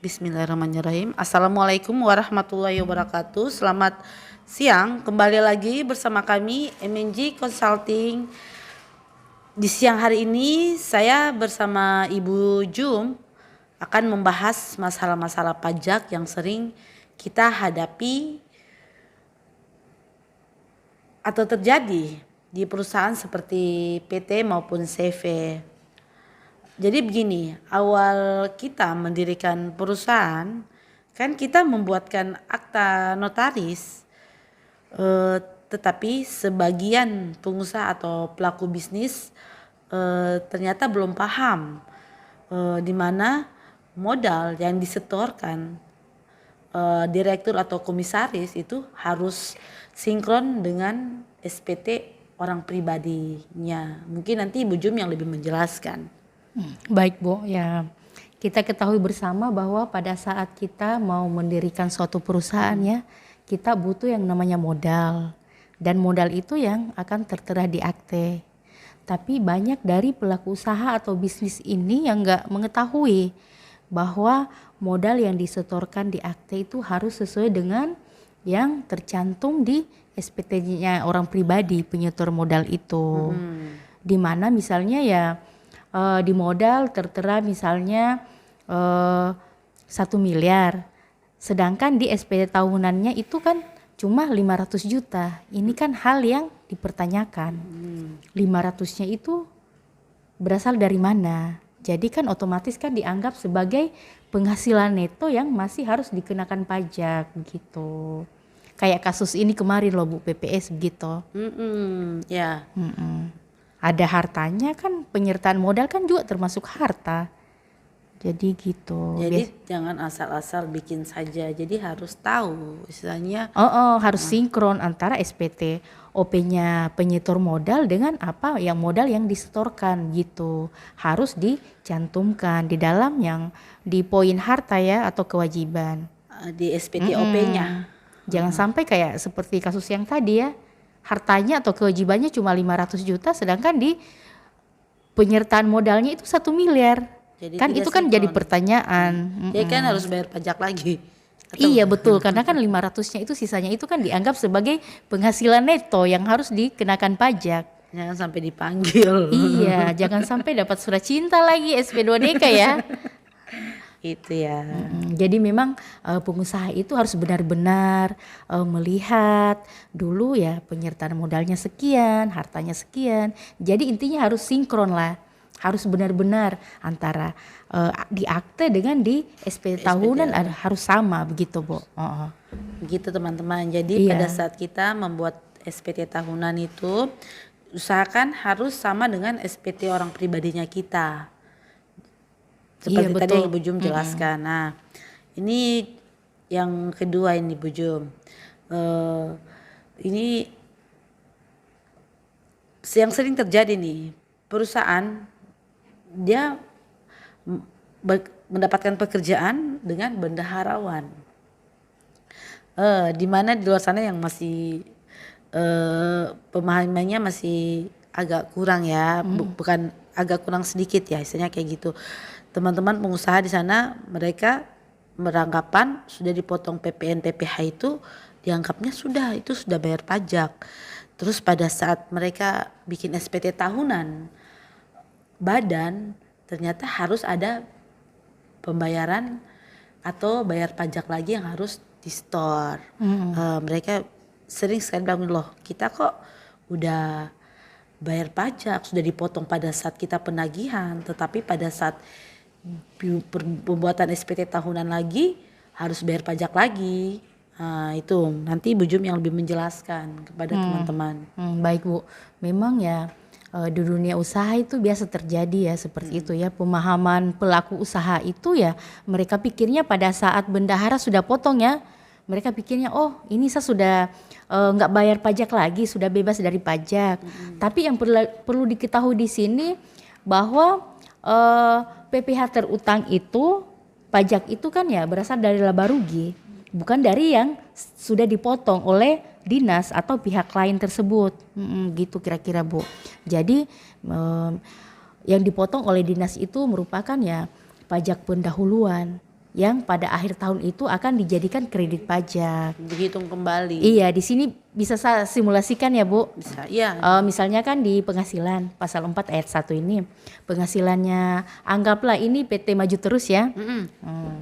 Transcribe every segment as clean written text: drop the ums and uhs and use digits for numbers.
Bismillahirrahmanirrahim. Assalamualaikum warahmatullahi wabarakatuh. Selamat siang, kembali lagi bersama kami MNG Consulting. Di siang hari ini saya bersama Ibu Jum akan membahas masalah-masalah pajak yang sering kita hadapi atau terjadi di perusahaan seperti PT maupun CV. Jadi begini, awal kita mendirikan perusahaan, kan kita membuatkan akta notaris, tetapi sebagian pengusaha atau pelaku bisnis ternyata belum paham di mana modal yang disetorkan direktur atau komisaris itu harus sinkron dengan SPT orang pribadinya. Mungkin nanti Ibu Jum yang lebih menjelaskan. Baik Bu, ya kita ketahui bersama bahwa pada saat kita mau mendirikan suatu perusahaan ya, kita butuh yang namanya modal. Dan modal itu yang akan tertera di akte. Tapi banyak dari pelaku usaha atau bisnis ini yang nggak mengetahui bahwa modal yang disetorkan di akte itu harus sesuai dengan yang tercantum di SPT-nya orang pribadi penyetor modal itu. Di mana misalnya ya di modal tertera misalnya 1 miliar, sedangkan di SPT tahunannya itu kan cuma 500 juta. Ini kan hal yang dipertanyakan. 500-nya itu berasal dari mana? Jadi kan otomatis kan dianggap sebagai penghasilan neto yang masih harus dikenakan pajak gitu. Kayak kasus ini kemarin loh Bu, PPS gitu. Ya. Ada hartanya kan, penyertaan modal kan juga termasuk harta. Jadi gitu. Jadi jangan asal-asal bikin saja. Jadi harus tahu istilahnya. Harus sinkron antara SPT OP-nya penyetor modal dengan apa yang modal yang disetorkan gitu. Harus dicantumkan di dalam yang di poin harta ya atau kewajiban. Di SPT OP-nya. Jangan sampai kayak seperti kasus yang tadi ya. Hartanya atau kewajibannya cuma 500 juta sedangkan di penyertaan modalnya itu 1 miliar. Jadi kan itu kan jadi pertanyaan. Jadi kan harus bayar pajak lagi. Iya betul, karena kan 500-nya itu sisanya itu kan dianggap sebagai penghasilan neto yang harus dikenakan pajak. Jangan sampai dipanggil. Iya, jangan sampai dapat surat cinta lagi SP2DK ya. Itu ya. Jadi memang pengusaha itu harus benar-benar melihat dulu ya penyertaan modalnya sekian, hartanya sekian. Jadi intinya harus sinkron lah, harus benar-benar antara di akte dengan di SPT tahunan harus sama begitu Bu. Begitu teman-teman. Jadi pada saat kita membuat SPT tahunan itu usahakan harus sama dengan SPT orang pribadinya kita. Seperti tadi yang Ibu Jum jelaskan. Nah, ini yang kedua ini Bu Jum. Ini yang sering terjadi nih, perusahaan dia mendapatkan pekerjaan dengan bendaharawan. Di mana di luar sana yang masih pemahamannya masih agak kurang ya, bukan agak kurang sedikit ya, istilahnya kayak gitu. Teman-teman pengusaha di sana mereka beranggapan sudah dipotong PPN PPh itu dianggapnya itu sudah bayar pajak. Terus pada saat mereka bikin SPT tahunan badan ternyata harus ada pembayaran atau bayar pajak lagi yang harus di-store. Mereka sering sekali bilang loh kita kok udah bayar pajak sudah dipotong pada saat kita penagihan, tetapi pada saat pembuatan SPT tahunan lagi harus bayar pajak lagi. Itu nanti Ibu Jum yang lebih menjelaskan kepada teman-teman. Baik Bu, memang ya di dunia usaha itu biasa terjadi ya seperti itu ya, pemahaman pelaku usaha itu ya mereka pikirnya pada saat bendahara sudah potong ya, mereka pikirnya oh ini saya sudah nggak bayar pajak lagi, sudah bebas dari pajak. Tapi yang perlu diketahui di sini bahwa PPh terutang itu pajak itu kan ya berasal dari laba rugi, bukan dari yang sudah dipotong oleh dinas atau pihak lain tersebut. Gitu kira-kira Bu. Jadi yang dipotong oleh dinas itu merupakan ya pajak pendahuluan. yang pada akhir tahun itu akan dijadikan kredit pajak. Dihitung kembali. Iya, di sini bisa saya simulasikan ya Bu. Bisa. Iya. Misalnya kan di penghasilan pasal 4 ayat 1 ini, penghasilannya anggaplah ini PT Maju Terus ya.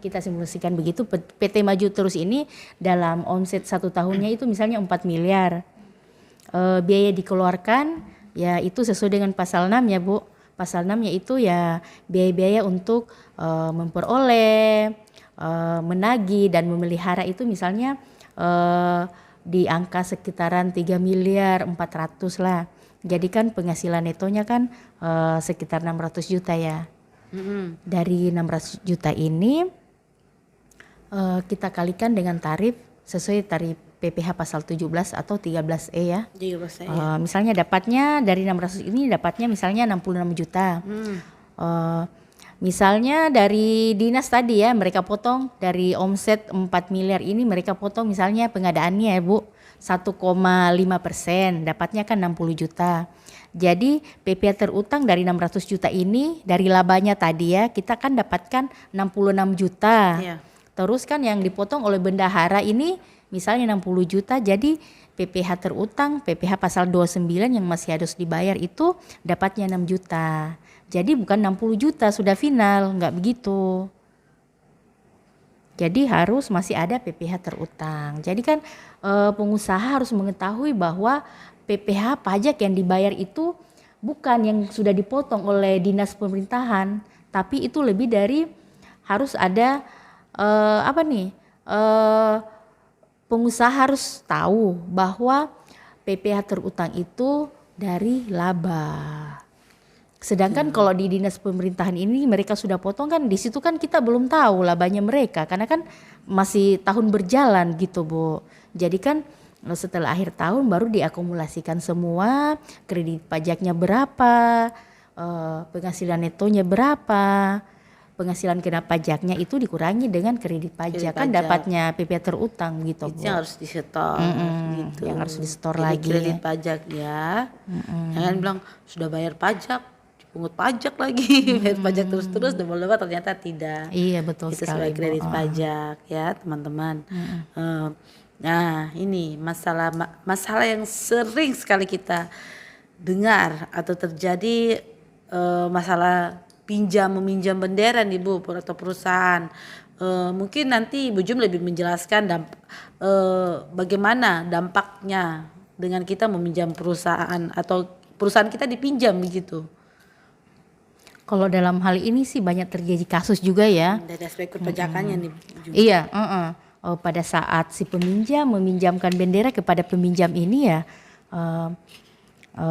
Kita simulasikan begitu, PT Maju Terus ini dalam omset 1 tahunnya itu misalnya 4 miliar. Biaya dikeluarkan ya itu sesuai dengan pasal 6 ya Bu. Pasal 6 yaitu ya biaya-biaya untuk memperoleh, menagih dan memelihara itu misalnya di angka sekitaran 3 miliar 400 lah. Jadi kan penghasilan netonya kan sekitar 600 juta ya. Dari 600 juta ini kita kalikan dengan tarif sesuai tarif PPh pasal 17 atau 13E ya. Misalnya dapatnya dari 600 ini dapatnya misalnya 66 juta. Misalnya dari dinas tadi ya mereka potong dari omset 4 miliar ini mereka potong misalnya pengadaannya ya Bu 1,5%, dapatnya kan 60 juta. Jadi PPh terutang dari 600 juta ini dari labanya tadi ya kita kan dapatkan 66 juta. Terus kan yang dipotong oleh bendahara ini misalnya 60 juta, jadi PPh terutang, PPh pasal 29 yang masih harus dibayar itu dapatnya 6 juta. Jadi bukan 60 juta sudah final, enggak begitu. Jadi harus masih ada PPh terutang. Jadi kan pengusaha harus mengetahui bahwa PPh pajak yang dibayar itu bukan yang sudah dipotong oleh dinas pemerintahan, tapi itu lebih dari harus ada pengusaha harus tahu bahwa PPh terutang itu dari laba. Sedangkan kalau di dinas pemerintahan ini mereka sudah potong kan di situ kan kita belum tahu labanya mereka karena kan masih tahun berjalan gitu Bu. Jadi kan setelah akhir tahun baru diakumulasikan semua kredit pajaknya berapa, penghasilan netonya berapa. Penghasilan kena pajaknya itu dikurangi dengan kredit pajak kan dapatnya PPh terutang gitu Bu. Itu yang harus disetor gitu. Yang harus disetor jadi lagi. Kredit pajak ya. Jangan bilang sudah bayar pajak, dipungut pajak lagi, bayar pajak terus-terus double-double ternyata tidak. Iya betul itu sekali. Itu sebagai kredit pajak ya teman-teman. Nah ini masalah yang sering sekali kita dengar atau terjadi masalah meminjam bendera nih Bu atau perusahaan. Mungkin nanti Bu Jum lebih menjelaskan bagaimana dampaknya dengan kita meminjam perusahaan atau perusahaan kita dipinjam begitu. Kalau dalam hal ini sih banyak terjadi kasus juga ya. Dari aspek perpajakannya nih Bu Jum. Iya, pada saat si peminjam meminjamkan bendera kepada peminjam ini ya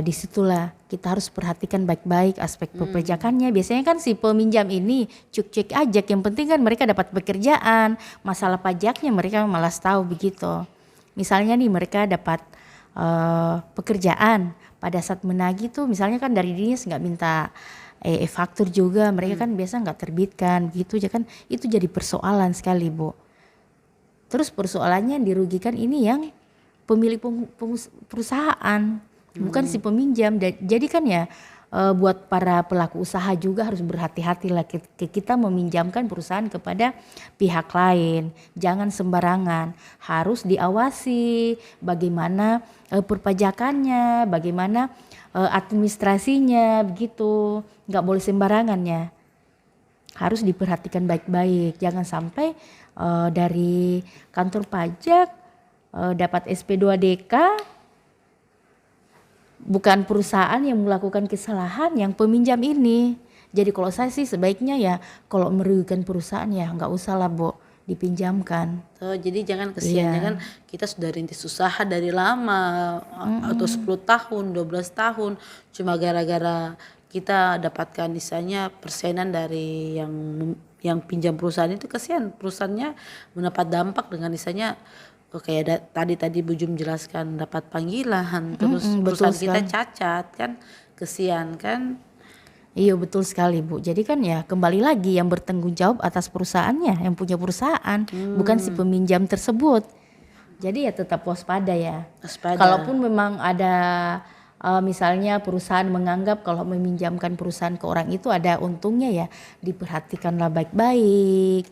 disitulah kita harus perhatikan baik-baik aspek perpajakannya. Biasanya kan si peminjam ini cek aja, yang penting kan mereka dapat pekerjaan, masalah pajaknya mereka malas tahu begitu. Misalnya nih mereka dapat pekerjaan, pada saat menagih tuh misalnya kan dari dinas nggak minta faktur juga, mereka kan biasa nggak terbitkan gitu aja kan, itu jadi persoalan sekali Bu. Terus persoalannya yang dirugikan ini yang pemilik perusahaan, bukan si peminjam. Jadi kan ya buat para pelaku usaha juga harus berhati-hati lah kita meminjamkan perusahaan kepada pihak lain. Jangan sembarangan, harus diawasi bagaimana perpajakannya, bagaimana administrasinya begitu. Nggak boleh sembarangan ya. Harus diperhatikan baik-baik. Jangan sampai dari kantor pajak dapat SP2DK bukan perusahaan yang melakukan kesalahan, yang peminjam ini. Jadi kalau saya sih sebaiknya ya kalau merugikan perusahaan ya nggak usah lah Bu dipinjamkan. Jadi jangan kesian, jangan kita sudah rintis usaha dari lama atau 10 tahun, 12 tahun cuma gara-gara kita dapatkan misalnya persenan dari yang pinjam perusahaan itu, kesian perusahaannya mendapat dampak dengan misalnya kayak tadi Bu Jum jelaskan dapat panggilan terus perusahaan kita cacat kan, kesian kan. Iya betul sekali Bu. Jadi kan ya kembali lagi yang bertanggung jawab atas perusahaannya, yang punya perusahaan, bukan si peminjam tersebut. Jadi ya tetap waspada ya. Kalaupun memang ada misalnya perusahaan menganggap kalau meminjamkan perusahaan ke orang itu ada untungnya ya, diperhatikanlah baik-baik.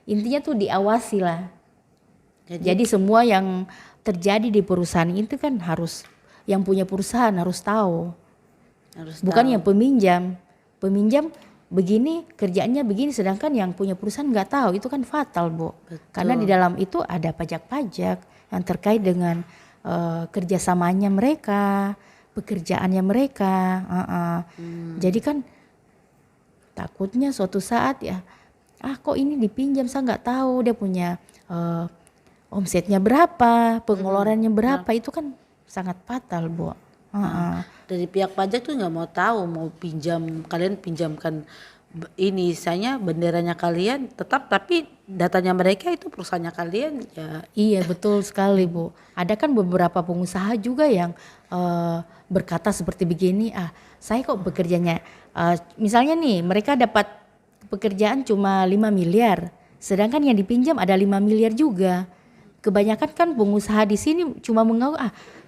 Intinya tuh diawasi lah. Jadi semua yang terjadi di perusahaan itu kan harus yang punya perusahaan harus tahu. Bukan yang peminjam. Peminjam begini kerjaannya begini, sedangkan yang punya perusahaan nggak tahu, itu kan fatal, Bu. Karena di dalam itu ada pajak-pajak yang terkait dengan kerjasamanya mereka, pekerjaannya mereka. Jadi kan takutnya suatu saat ya, kok ini dipinjam, saya nggak tahu dia punya omsetnya berapa, pengeluarannya berapa, itu kan sangat fatal, Bu. Dari pihak pajak tuh nggak mau tahu, mau pinjam, kalian pinjamkan ini misalnya benderanya kalian tetap, tapi datanya mereka itu perusahaannya kalian ya. Iya betul sekali, Bu. Ada kan beberapa pengusaha juga yang berkata seperti begini, saya kok bekerjanya, misalnya nih mereka dapat pekerjaan cuma 5 miliar, sedangkan yang dipinjam ada 5 miliar juga. Kebanyakan kan pengusaha di sini cuma mengaku,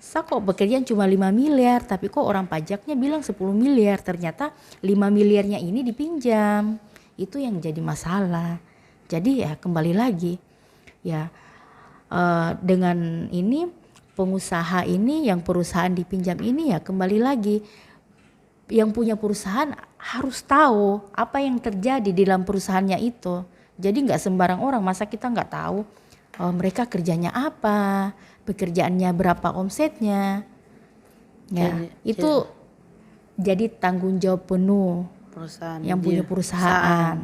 saya kok bekerjaan cuma 5 miliar, tapi kok orang pajaknya bilang 10 miliar, ternyata 5 miliarnya ini dipinjam. Itu yang jadi masalah. Jadi ya kembali lagi, ya dengan ini pengusaha ini, yang perusahaan dipinjam ini ya kembali lagi, yang punya perusahaan harus tahu apa yang terjadi di dalam perusahaannya itu. Jadi nggak sembarang orang, masa kita nggak tahu mereka kerjanya apa, pekerjaannya berapa omsetnya. Ya, itu jadi tanggung jawab penuh perusahaan yang punya perusahaan.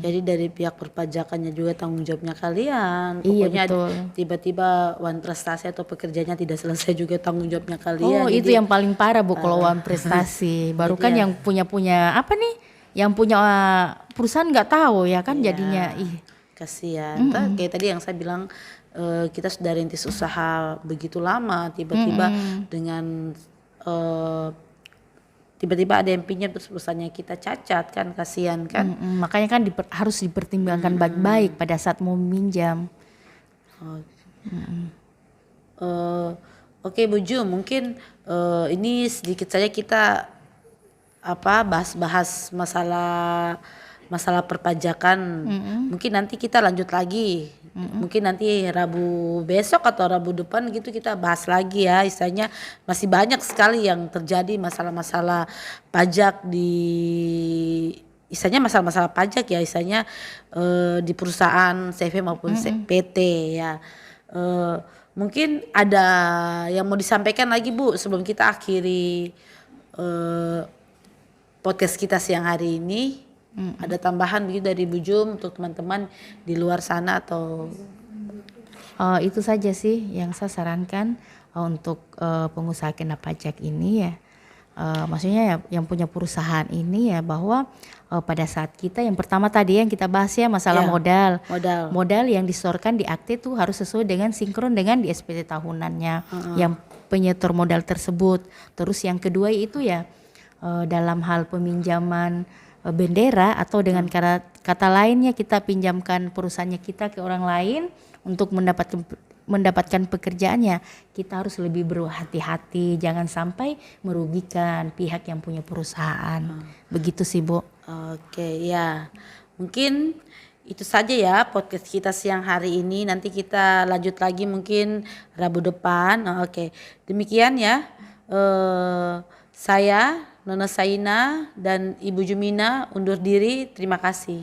Jadi dari pihak perpajakannya juga tanggung jawabnya kalian. Iya, Pokoknya betul. tiba-tiba wan prestasi atau pekerjaannya tidak selesai juga tanggung jawabnya kalian. Oh, itu yang paling parah, Bu, kalau wan prestasi. Baru kan yang punya apa nih? Yang punya perusahaan nggak tahu ya kan, jadinya kasihan. Kayak tadi yang saya bilang, kita sudah rintis usaha begitu lama, tiba-tiba dengan tiba-tiba ada yang pinjam terus perusahaannya kita cacat, kan kasihan kan. Makanya kan harus dipertimbangkan baik-baik pada saat mau meminjam. Oke Bu Ju, mungkin ini sedikit saja kita bahas masalah perpajakan. Mungkin nanti kita lanjut lagi. Mungkin nanti Rabu besok atau Rabu depan gitu kita bahas lagi ya. Istilahnya masih banyak sekali yang terjadi masalah-masalah pajak istilahnya masalah-masalah pajak ya, istilahnya di perusahaan CV maupun PT ya. Mungkin ada yang mau disampaikan lagi, Bu, sebelum kita akhiri podcast kita siang hari ini. Ada tambahan begitu dari Bu Jum untuk teman-teman di luar sana atau? Itu saja sih yang saya sarankan untuk pengusaha kena pajak ini ya. Maksudnya ya yang punya perusahaan ini ya, bahwa pada saat kita yang pertama tadi yang kita bahas ya masalah modal yang disetorkan di akte itu harus sesuai dengan sinkron dengan di SPT tahunannya yang penyetor modal tersebut. Terus yang kedua itu ya dalam hal peminjaman bendera atau dengan kata lainnya kita pinjamkan perusahaannya kita ke orang lain untuk mendapatkan pekerjaannya, kita harus lebih berhati-hati, jangan sampai merugikan pihak yang punya perusahaan. Begitu sih, Bu. Oke, ya. Mungkin itu saja ya podcast kita siang hari ini. Nanti kita lanjut lagi mungkin Rabu depan. Oke. Demikian ya. Saya Nona Saina dan Ibu Jumina undur diri. Terima kasih.